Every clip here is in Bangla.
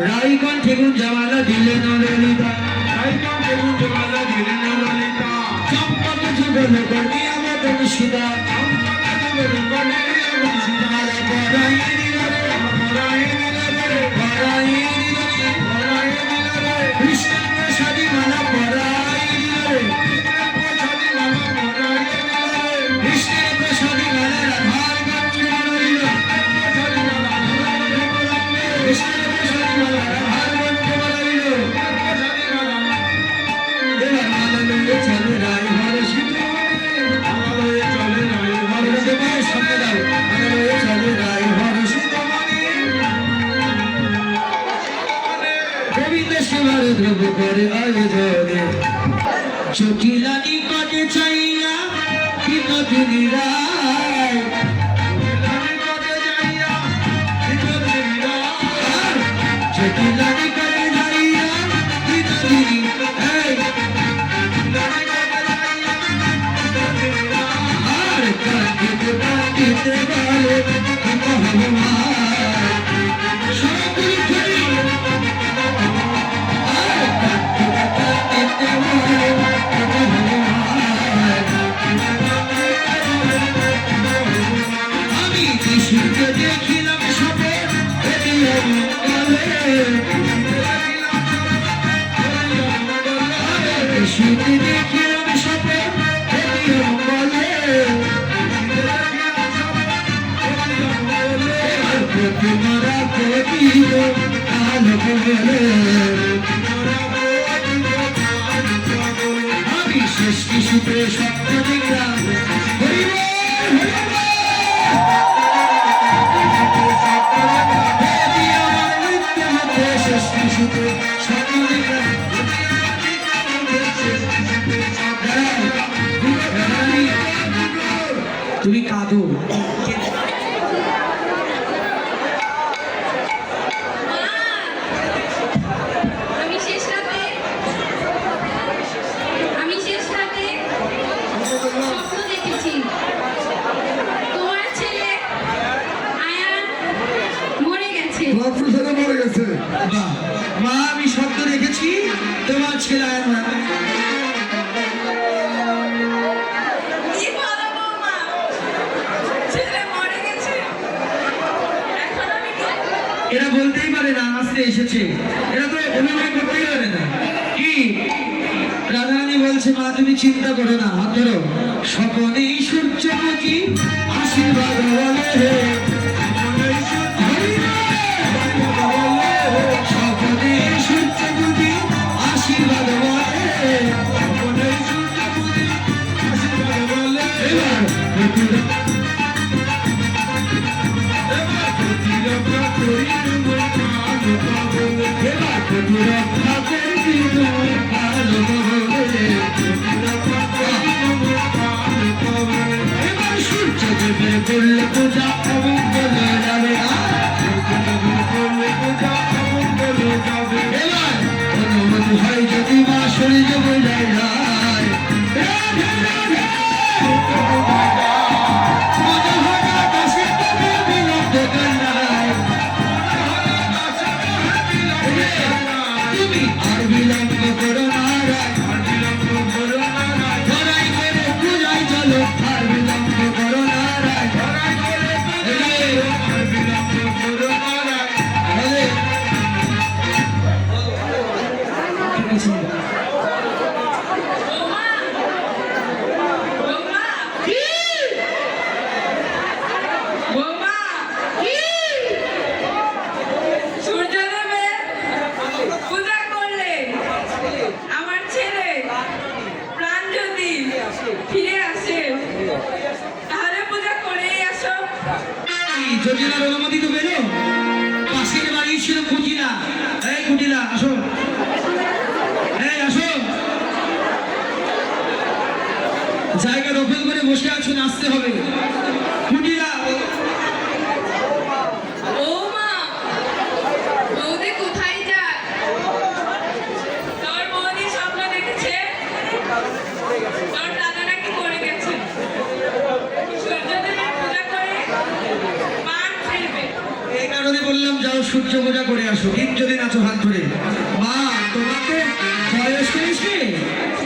রাইকণ্ঠে গুঞ্জমালা দিলেন ললিতা, রাইকণ্ঠে গুঞ্জমালা দিলেন ললিতা, চম্পক যুগল কর্ণিয়া মদন সীতা, চম্পক যুগল কর্ণিয়া মদন সীতা, পরাই দিল রে, পরাই দিল রে, পরাই দিল রে, পরাই দিল রে, কৃষ্ণ প্রসাদী মালা পরাই দিল রে, প্রসাদী মালা পরাই দিল রে, কৃষ্ণের প্রসাদী মালা রাধার গঞ্জ বলিল, প্রসাদী মালা কৃষ্ণের প্রসাদী মালা রাধার গঞ্জ বলিল, প্রসাদী মালা এবার মালা লইয়ে চলে রায় হরষিত আলোয় চলে রায় হরষিত সামনে দাও আলোয় চলে রায় হরষিত গোবিন্দ সেবার দ্রব্য করে আয়োজনে চটিলা নিকটে চাইয়া বিনোদিনী রায় চটিলা নিকটে যাইয়া বিনোদিনী আর কাঁদিতে কাঁদিতে বলে ভগবান সকল ধরি আর কাঁদিতে কাঁদিতে বলে ভগবান আমি কৃষ্ণকে দেখিলাম সবে কৃষ্ণকে দেখিলাম সবে তোমারা কবির আলোক বলে আমি শেষ কিছুতে সত্য দেখলাম শেষ কিছুতে সত্য দেখলাম তুমি কাঁদো মা আমি স্বপ্ন দেখেছি তোমার ছেলে আয়ান এরা বলতেই পারে না আসতে এসেছে, এরা তো অভিনয় করতেই পারে না। কি রাধারানী বলছে মা তুমি চিন্তা করো না, হাত ধরো, স্বপনেই সূর্যমুখী আশীর্বাদ বলে স্বপনে সূর্যমুখী আশীর্বাদ বলে এবার প্রতিরক্ষা করি ভালো বলে এবার সূর্য দেবে করলে পূজা এমন বলে যাবে করলে পূজা এমন বলে যাবে এবার অনুমতি হয় যদি মা শরীর বোঝায় যায় আর বিলম্ব করো না ধরাই করে পূজায় চলো আর বিলম্ব করো না আর বিলম্ব করো না জটিলার অনুমতি তো পেল, পাশের বাড়ি ছিল কুটিলা, এই কুটিলা আসো, এই আসো, জায়গা দখল করে বসে আছো, নাচতে হবে। কুটিলা ও মা বৌদি কোথায় যায়? তোর বৌদি স্বপ্ন দেখেছে তোর দাদা নাকি মরে গেছে, সূর্যদেবের পূজা করে পান ফিরবে। এই কারণে বললাম যাও শুধু সূর্য পূজা করে আসো, ঠিক যদি নাচো হাত ধরে। মা তোমার তো বয়স হয়েছে,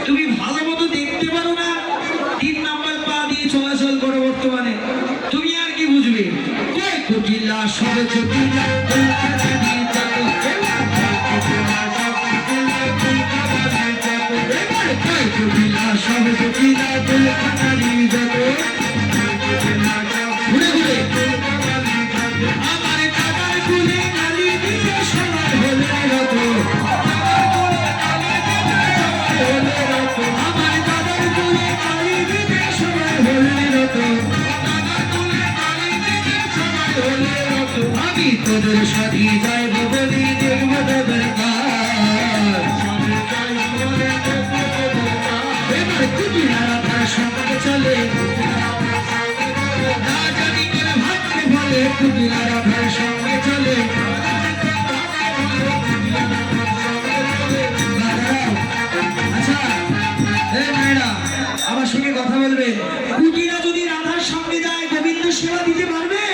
তুমি ভালো মতো দেখতে পারো না, 3 নাম্বার পা দিয়ে চলাচল করো বর্তমানে, তুমি আর কি বুঝবে? কই কুটিলা সব জটিলা সব জটিলা ঘুরে ঘুরে আমার দাদার কুলে কালি দিতে সবার হলে রত, আমার দাদার কুলে কালি দিতে সবার হলে রত, আমি তোদের সাথে যাইব বলি দেখব তোদের কাজ, এবার কুটিলা রাধার সঙ্গে চলে, না জানি করে ভাবতে বলে কুটিলা রাধার সঙ্গে চলে। আচ্ছা এই মেয়েরা আমার সঙ্গে কথা বলবে, কুটিলা যদি রাধার সঙ্গে যায় গোবিন্দ সেবা দিতে পারবে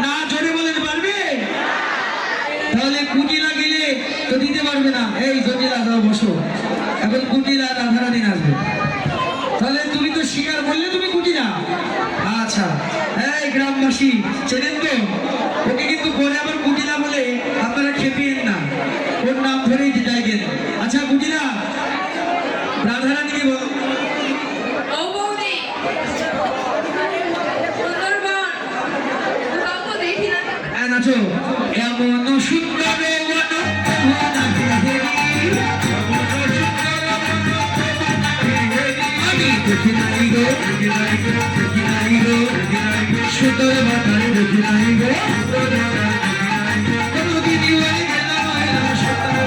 না? জোরে বলেন পারবে? তাহলে কুটিলা গেলে তো দিতে পারবে না। এই জটিলা দাও বসো, এখন কুটিলা রাধারানী নাচবে, তাহলে তুমি তো স্বীকার বললে তুমি কুটিলা। আচ্ছা এই গ্রামবাসী চেনেন তো ওকে, কিন্তু পরে আবার কুটিলা বলে আপনারা খেপিয়েন না, ওর নাম ধরেই ডাইকেন। আচ্ছা কুটিলা রাধারানীকে বলো। ও বৌদি, সুন্দর বন, কোথাও তো দেখি না। হ্যাঁ নাচো। এমন সুন্দর আমি দেখি নাই গো, সুন্দর বাতার দেখি নাই গো, কোনদিনই ওই গেলাম না সুন্দর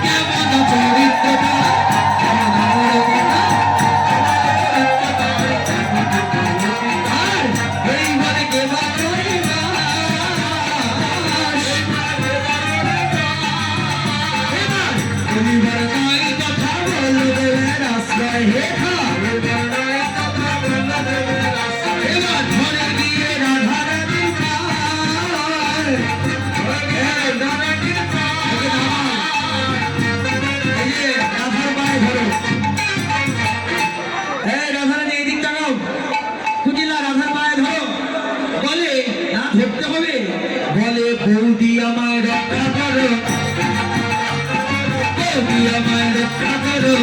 কেমন চরিত্রটা আর এইবারে কেবা করিবা পরিবার নয় কথা বলবে রাস্তায় হেখা, এবার ধরে গিয়ে রাধারানীর পার, এই যে রাধার পায়ে ধরো, এই রাধারানী এই দিক তাকাও, কুটিলা রাধার পায়ে ধরো, বলে না ধরতে হবে, বলে বৌদি আমায় রক্ষা করো, বৌদি আমায় রক্ষা করো,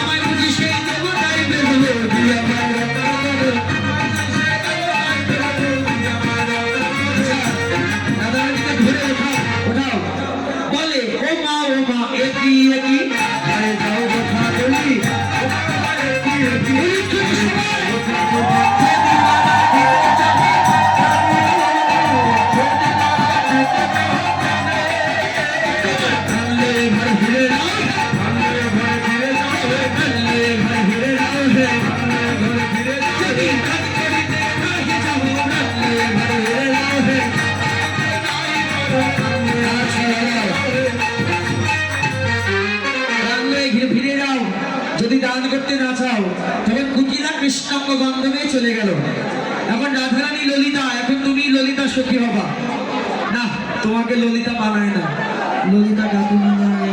আমায় বুঝি সেই দেবতাই বেরো, বৌদি আমায় রক্ষা করো। রাধারানীকে ধরে ওঠাও, ওঠাও, বলে ও মা একই আরে যাও কথা বলি, ফিরে যাও, যদি দান করতে না চাও। তখন কুটিলা কৃষ্ণাঙ্গ গন্ধবে চলে গেল। এখন রাধারানী ললিতা, এখন তুমি ললিতা সখী হবা না, তোমাকে ললিতা মানায় না, ললিতা কাকু মানায়।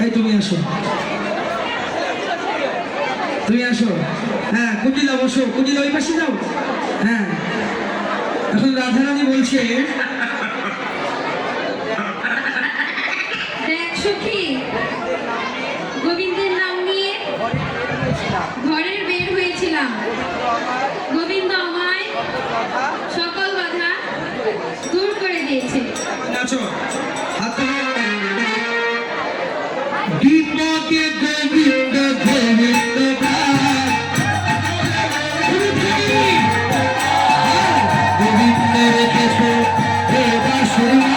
এই তুমি আসো, তুমি আসো। হ্যাঁ কুটিলা বসো, কুটিলা ওই পাশে যাও। হ্যাঁ এখন রাধারানী বলছে, দেখ সখী, গোবিন্দের নাম নিয়ে ঘরের বের হয়েছিলাম, গোবিন্দ আমায় সকল বাধা দূর করে দিয়েছে। নাচো হাত বিপদে গোবিন্দ গোবিন্দ গোবিন্দ রেখেছে হে বাসুরা,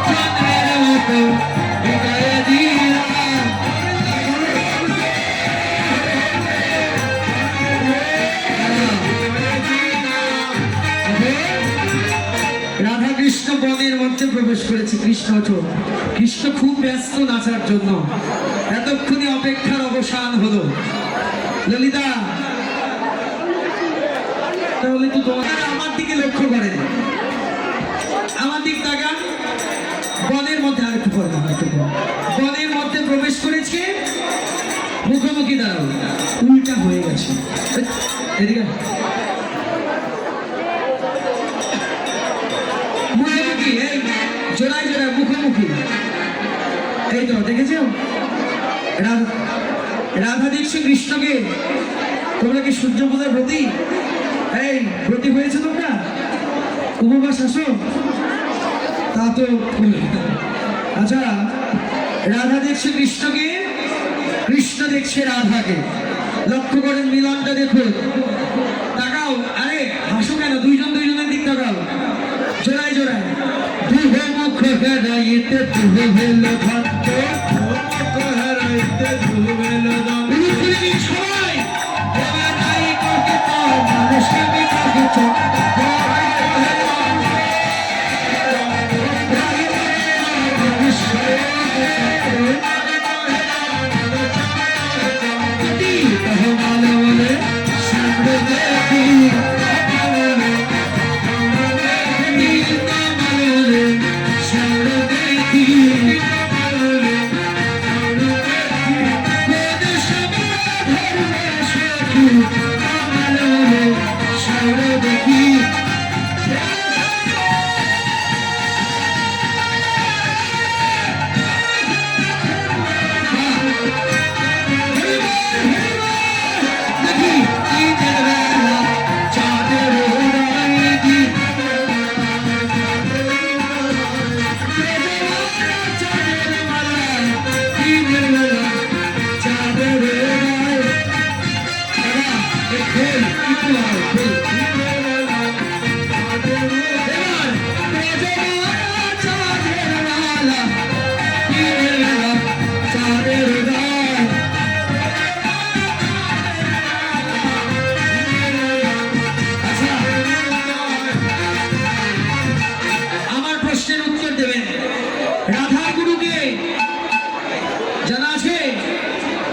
চন্দ্রের মতো হৃদয়ে দিলাম। রাধা কৃষ্ণ বনের মধ্যে প্রবেশ করেছে। কৃষ্ণ খুব ব্যস্ত নাচার জন্য। এতক্ষণে অপেক্ষার অবসান হলো। ললিতা, তাহলে তো তোমার আমার দিকে লক্ষ্য করেন, আমার দিক তাকান। বনের মধ্যে আরেকটু পড়লাম, বনের মধ্যে প্রবেশ করেছে, মুখোমুখি দাঁড়াও, উল্টা হয়ে গেছে। এদিকে মুখোমুখি, এই জোড়ায় জোড়ায় মুখোমুখি। এই তো দেখেছো, রাধা দেখছো কৃষ্ণকে। তোমরা কি সূর্য পূজার ব্রতী? এই ব্রতী হয়েছে তোমরা? উপবাস আসো? তা তো আচ্ছা, রাধা দেখছে কৃষ্ণকে, কৃষ্ণ দেখছে রাধাকে। লক্ষ্য করেন মিলনটা, দেখুন, তাকাও। আরে হাসো কেন? দুইজন দুইজনের দিক তাকাও, জোড়ায় জোড়ায়। দুহে মুখ হারাইতে দুহে ভেল ভক্ত, মুখ হারাইতে দুহে ভেল সবাই এবার নাই করতে তো মানুষকে বিকাকে চোখ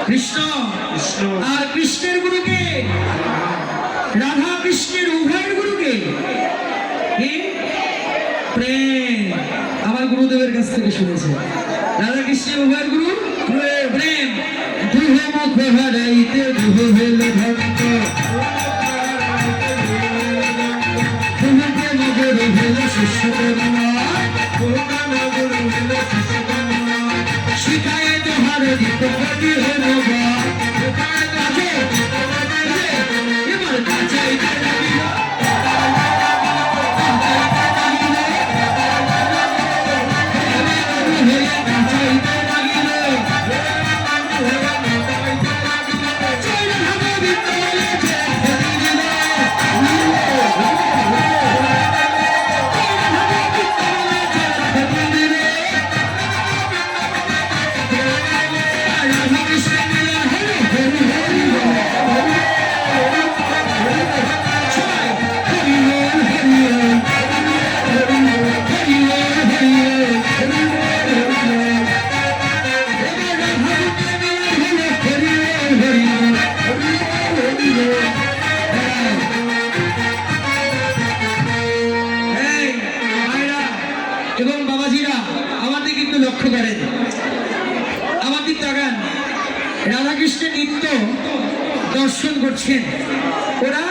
কৃষ্ণ। আর কৃষ্ণের গুরুকে, রাধা কৃষ্ণের উভয়ের গুরুকে কি প্রেম। আমার গুরুদেবের কাছ থেকে শুনেছে, রাধা কৃষ্ণের উভয়ের গুরু প্রেম। দুহে মুখ হারাইতে দুহে ভেল ভক্ত, দুহে নগর ভেল শিষ্য শিখায় তোহার দিত কবি হলো বা এবার কাছাইতে লাগিল, কাছাইতে লাগিল। এবং বাবাজিরা আমার দিকে একটু লক্ষ্য করেন, আমার দিক তাকান। রাধাকৃষ্ণের নৃত্য দর্শন করছেন, ওরা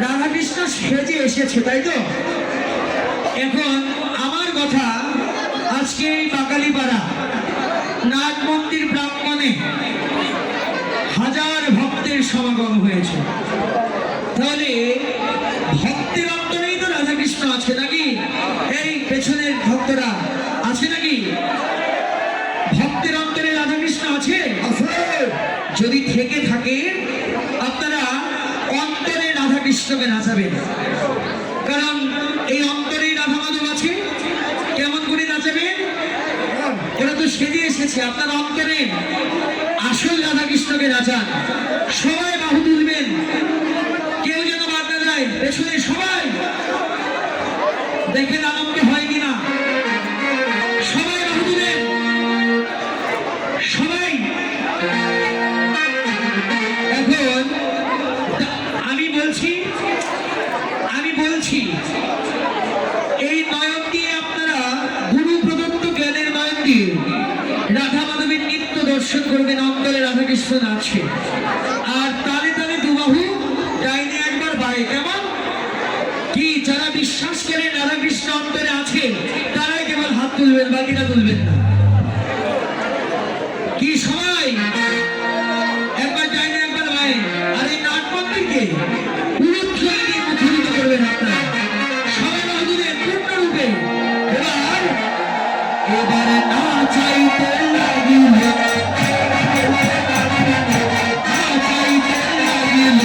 রাধাকৃষ্ণ সেজে এসেছে, তাই তো? এখন আমার কথা, আজকে এই বাকালিপাড়া নাট মন্দির প্রাঙ্গণে হাজার ভক্তের সমাগম হয়েছে। তাহলে ভক্তের অন্তরেই তো রাধাকৃষ্ণ আছে নাকি? এই পেছনের ভক্তরা আছে নাকি? ভক্তের অন্তরে রাধাকৃষ্ণ আছে? যদি থেকে থাকে আপনারা অন্তরে রাধাকৃষ্ণকে নাচাবেন, কারণ এই অন্তরেই রাধা মাধব আছে। কেমন করে এসেছে আপনার অন্তরে আসল রাধা কৃষ্ণকে নাচান। সবাই বাহু তুলবেন, কেউ যেন বাদ না যায়, পেছনে সবাই দেখেন আনন্দ হয় কিনা। সবাই বাহু তুলেন, সবাই। এখন আমি বলছি এই নয়ন দিয়ে আপনারা গুরু প্রদত্ত জ্ঞানের নয়ন দিয়ে রাধা মাধবীর নিত্য দর্শন করবেন, অন্তরে রাধাকৃষ্ণ নাচে। আর তালে তালে দুবাহু ডাইনে একবার বাড়ে, কেমন কি? যারা বিশ্বাস করেন রাধাকৃষ্ণ অন্তরে আছে তারাই কেবল হাত তুলবেন, বাকিটা তুলবেন না। কি সবাই একবার ডাইনে একবার বাড়ে। আর এই নাট মন্দিরকে পুরুত্বরে দিয়ে মুখরিত করবেন আপনারা। সবাই বাহুদের পূর্ণরূপে এবার না চাইতে লাগিল, না চাইতে লাগিল, না চাইতে লাগিল,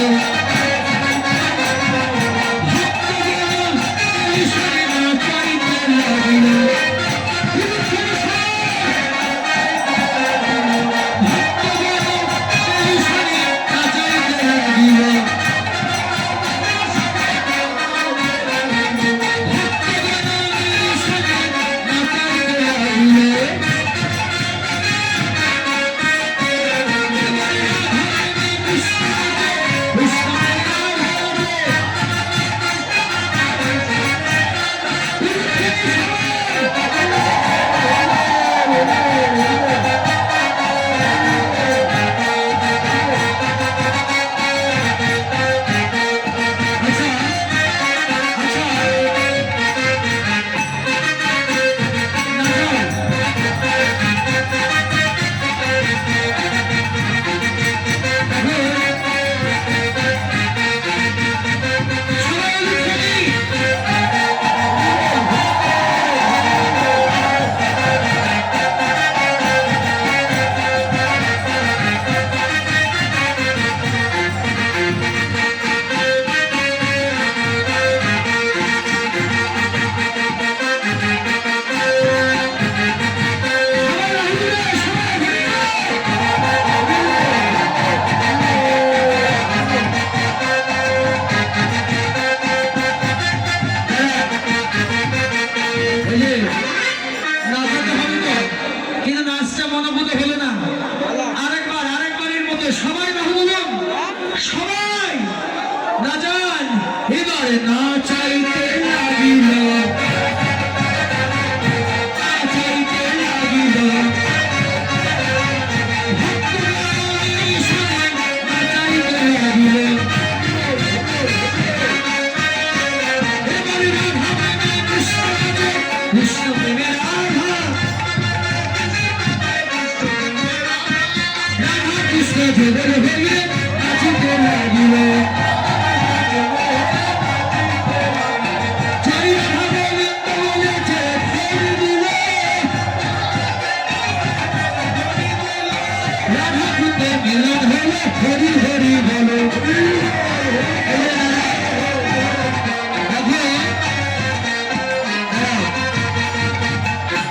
সবাই বাহু বলুন, সবাই নাচান। এবার না চাইতে লাগিল, না চাইতে লাগিল, না চাইতে লাগিল। এবার রাধা কৃষ্ণ প্রেমে রাধা, কৃষ্ণ যোগের হয়ে নাচিতে লাগিল। জয় রাধা গোবিন্দ বলেছে ফের দিল, রাধা কুতে মিলন হলো, হরি হরি বলো।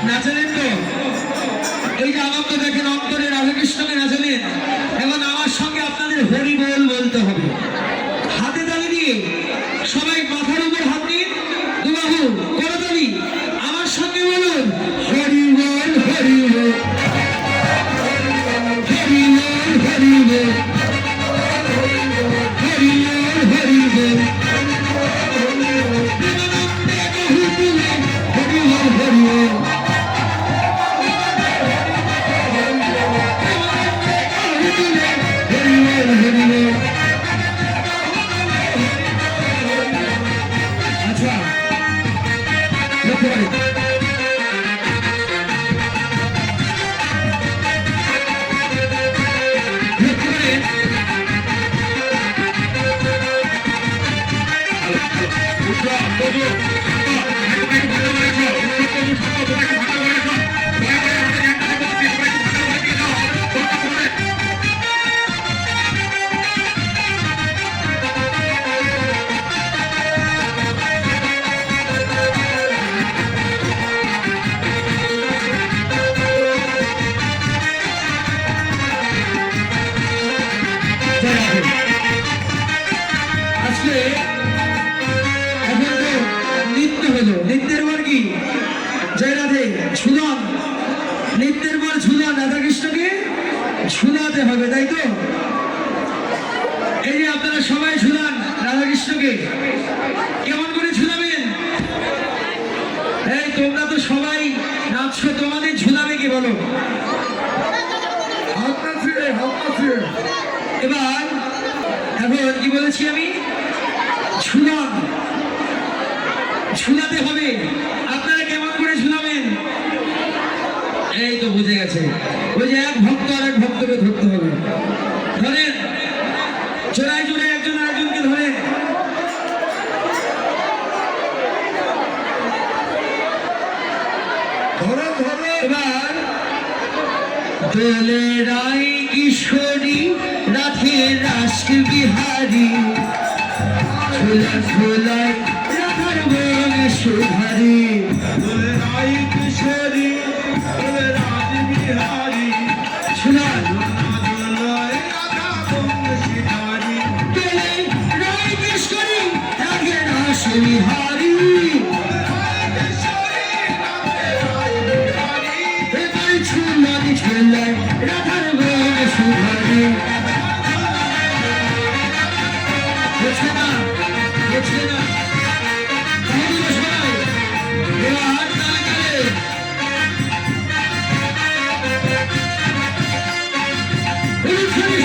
নাচালেন তো? এই যে আনন্দ দেখেন, অন্তরে রাধাকৃষ্ণকে নাচালেন। এখন আমার সঙ্গে আপনাদের হরি বল বলতে হবে। হাতে তালি দিয়ে সবাই মাথার উপর হাত দিন, দুবাহু করতালি আমার সঙ্গে বলুন, হরি বল হরি বল, হরি বল হরি বল, হরি বল হরি বল, প্রেমানন্দে বাহু তুলে হরি বল হরি বল। আচ্ছা লক্ষ্য করেন, তোমরা তো সবাই নাচছো, তোমাদের ঝুলাবে কি বলো? এবার এখন কি বলেছি আমি? ঝুলান, ঝুলাতে হবে। আপনারা কেমন করে ঝুলাবেন? এই তো বুঝে গেছে, ওই যে এক ভক্ত আর এক ভক্তকে ধরতে হবে। ধরেন, জোড়ায় জোড়ায় একজন আরেকজনকে ধরেন। এবার দোলে রাই কিশোরী রাধে রাষ্ট্র বিহারী, ঝোলা ঝোলায় রাধার বন সুধারি। দোলে রাই কিশোরী দোলে রাজ বিহারী, ঝোলা ঝোলায় রাধা বন সুধারি। দোলে রাই কিশোরী রাধে রাষ্ট্র বিহারী, ঝোলায় রাধার বন সুধারি। বুঝছে না, বুঝছে না? এবার তালে তালে অনুষ্ঠানে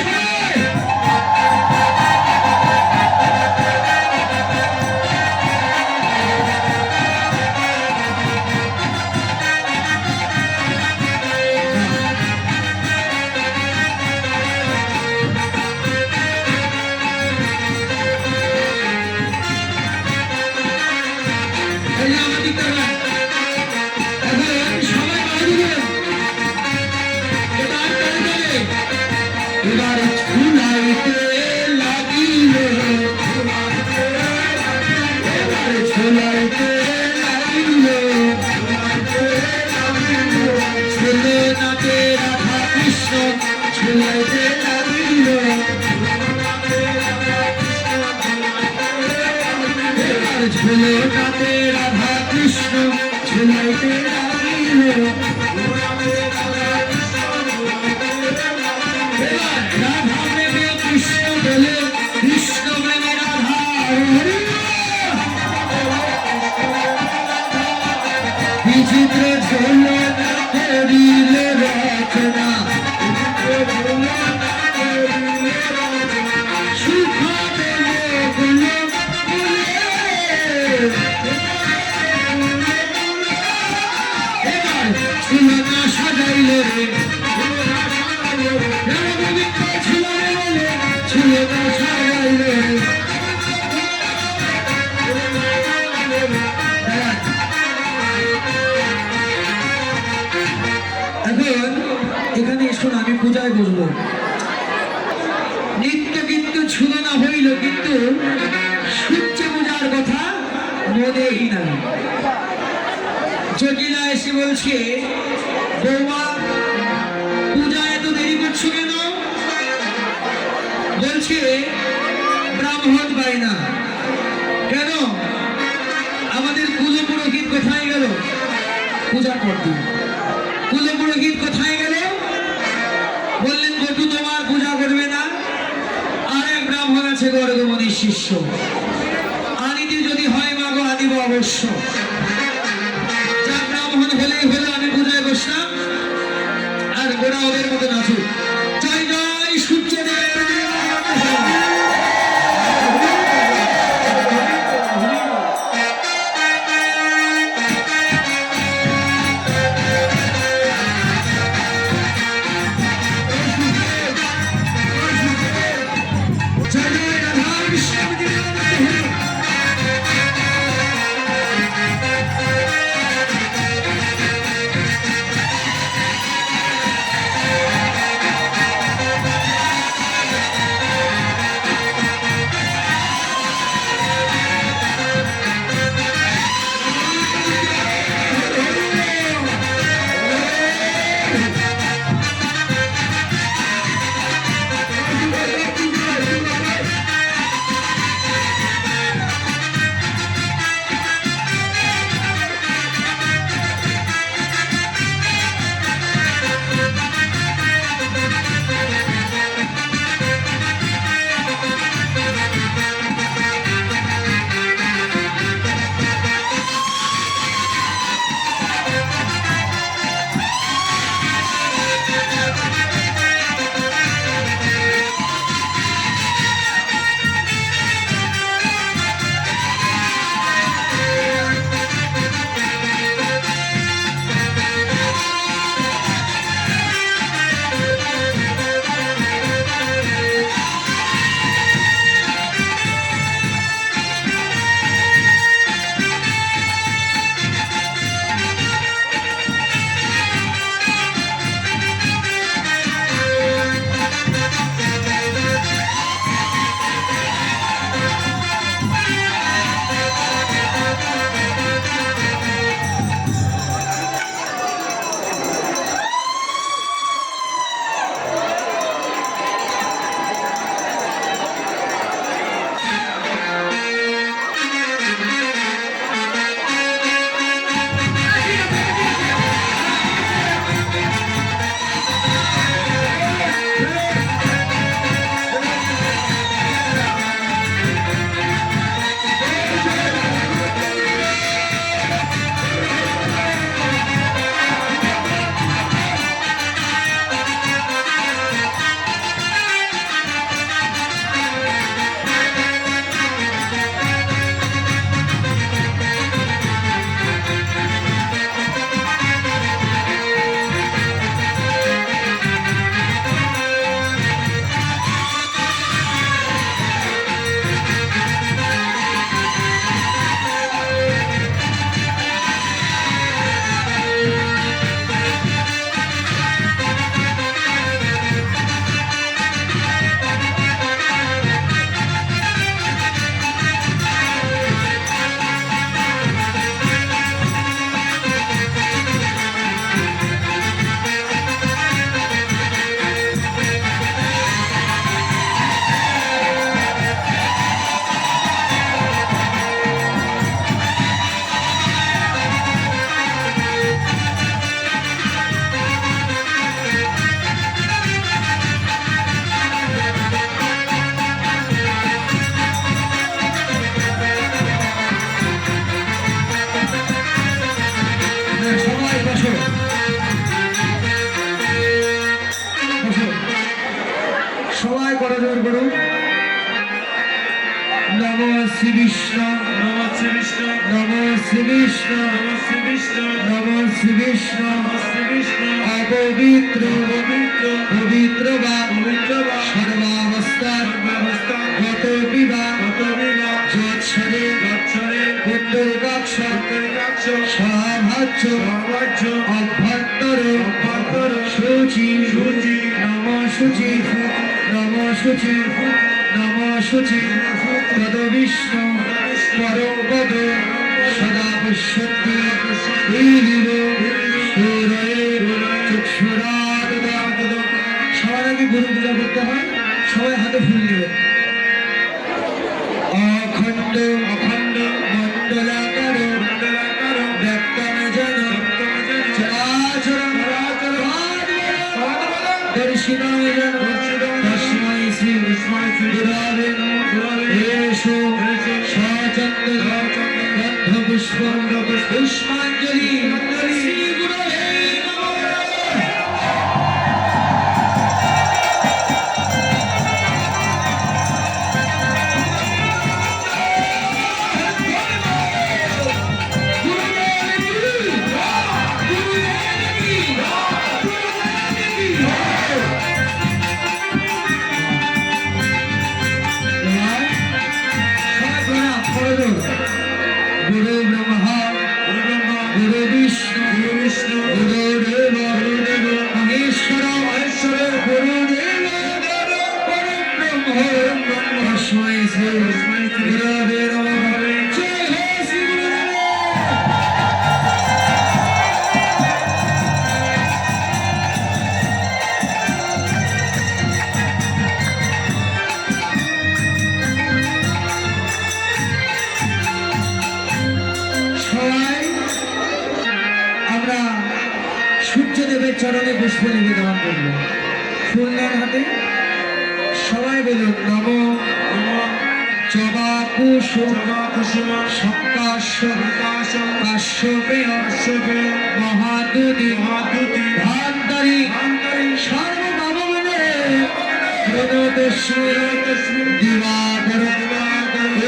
সবাই এবার ঝুলাইতে লাগিল, এবার ঝুলাইতে লাগিল, ঝুলে নাচে রাধা কৃষ্ণ, ঝুলাইতে লাগিল। এবার ঝুলে নাচে রাধা কৃষ্ণ, ঝুলাইতে লাগিল। রাধা প্রেমে কৃষ্ণ বলে, কৃষ্ণ প্রেমে রাধা। বিচিত্র ঝোলনা করিল রচনা, সুখ গুলো এবার ঝুলনা সাজাইল রে, এখন এখানে এসো না, আমি পূজায় বসবো। নিত্য কিন্তু ঝুলনা হইল, কিন্তু সূর্য পূজার কথা মনেই না। জটিলা এসে বলছে, বৌমা পূজা এত দেরি করছো কেন? বলছে ব্রাহ্মণ পাই না। কেন? আমাদের কুলপুরোহিত কোথায় গেল? পূজা করতে কুলপুরোহিত কোথায় গেল? বললেন বটু তোমার পূজা করবে না, আর এক ব্রাহ্মণ আছে গর্গমণির শিষ্য, আনিতে যদি হয় মাগো আনিব অবশ্য। যা ব্রাহ্মণ হলেই হলো, আমি পূজায় বসলাম, আর গোড়া ওদের মতো নাচুক। জয় জয় সূর্যদেব। শ্রী বিষ্ণু শ্রী বিষ্ণু নম শ্রী বিষ্ণু শ্রী বিষ্ণু অপবিত্র পবিত্র পবিত্র বা পবিত্র বা সর্বাবস্থার সর্বাবস্থা গত বিবাহ গত বিবাহ যৎসরে তৎসরে পুত্রকাক্ষ পুত্রিকাক্ষ সভাজ্য সহবাজ্য অভ্যন্তর অভ্যন্তর শুচি শুচি নম শুচি নম শুচি নম শুচি পদ বিষ্ণু পরম পদ সদা পশ্যন্তি দীর্ঘ সুরয়ে চক্ষুরাদ সবার আগে গুরু পূজা করতে হয় সবাই হাতে ফুল নেবে অখণ্ড অখণ্ড মণ্ডলাকার মণ্ডলাকার ব্যক্তম জন চরাচর দর্শিনায় জন তস্मै শ্রী গুরবে এষো সচন্দ্র গন্ধপুষ্প পুষ্পাঞ্জলি শ্রী গুরবে গুরু ব্রহ্মা গুরু ব্রহ্মা গুরু বিষ্ণু গুরু বিষ্ণু গুরুদেব গুরুদেব মহেশ্বর মহেশ্বর গুরুদেব পরম ব্রহ্ম তস্मै শ্রী গুরবে নমঃ জয় হে শ্রী গুরুদেব সবাই আমরা সূর্যদেবের চরণে পুষ্প নিবেদন করব ফুল নেন হাতে সবাই বলুন নম নম জবা কুসুম জবা কুসুম সপ্তাশ্ব আকাশ কাশ্যপেয় কাশ্যপে মহাদুতি মহাদ্যুতি ধান্তরি ধান্তরি সর্বভাবনে প্রণতস্মি দিবাকর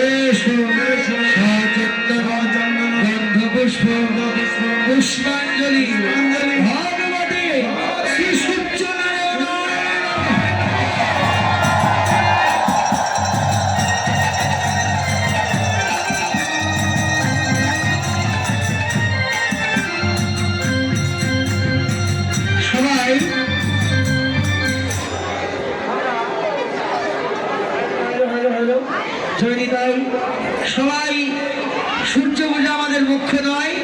এষো সচন্দন গন্ধপুষ্প পুষ্পাঞ্জলি ভগবতে শ্রী সূর্যনারায়ণ সবাই জয়নিতাই সবাই সূর্য পূজা আমাদের মুখ্য নয়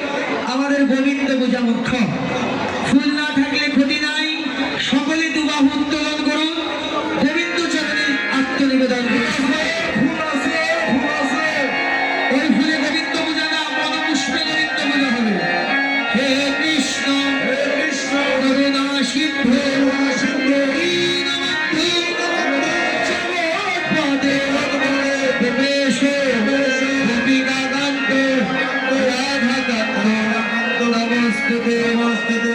আমাদের গোবিন্দ পূজা মুখ্য ফুল না থাকলে ক্ষতি নাই সকলে দুবাহু উত্তোলন করুন গোবিন্দ চরণে আত্মনিবেদন করুন ফুল আছে ফুল আছে ওই ফুলে গোবিন্দ পূজা না পদপুষ্পে গোবিন্দ পূজা হবে হে কৃষ্ণ হে কৃষ্ণ করুণা সিদ্ধ করুণা সিন্ধু দীনবন্ধু জগৎপদে দেবেশ গোপীকান্ত রাধাকান্ত নমস্তুতে নমস্তে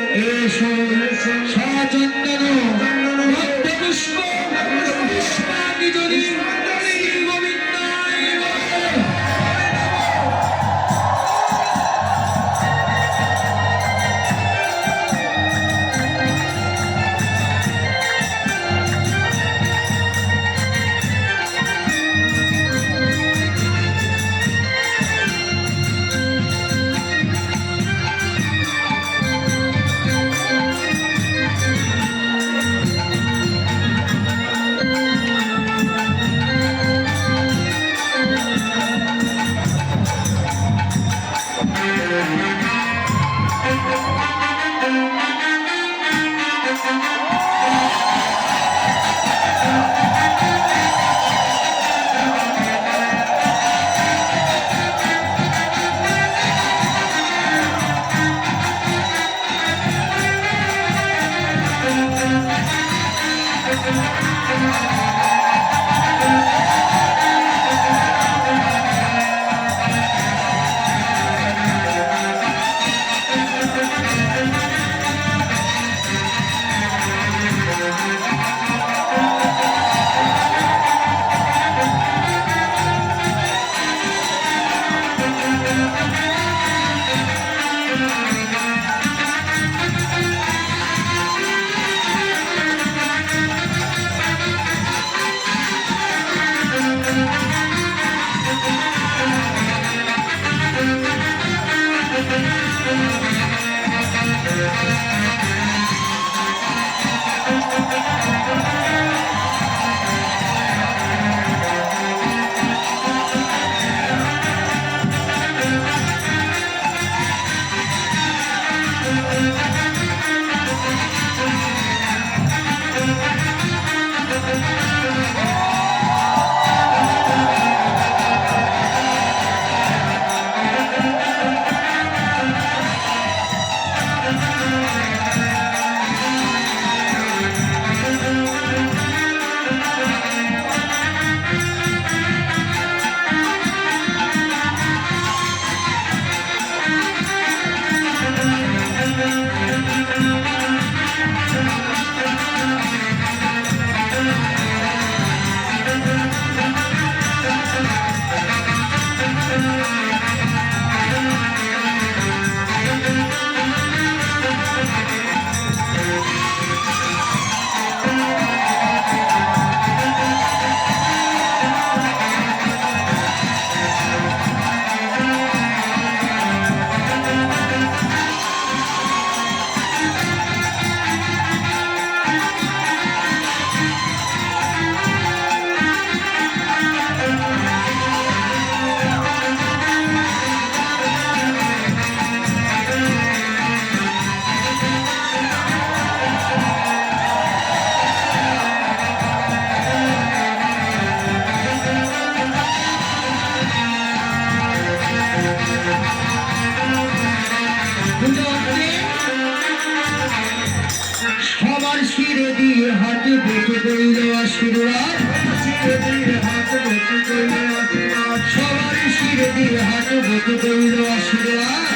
সবারই শিরে দিয়ে হাত ভর্তি করিল আশীর্বাদ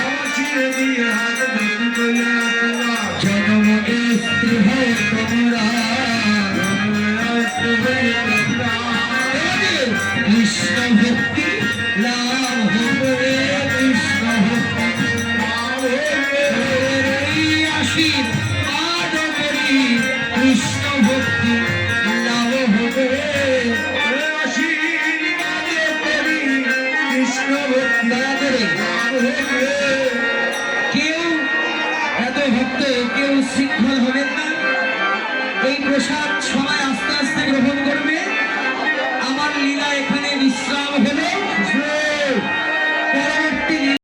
জনম স্ত্রী হয় তোমরা কৃষ্ণ ভক্তি লাভ হবে কৃষ্ণ ভক্তি আশীর্বাদ করি কৃষ্ণ ভক্তি লাভ হবে দয়া করে কেউ এত ভক্ত কেউ শৃঙ্খল হবেন না এই প্রসাদ সবাই আস্তে আস্তে গ্রহণ করবে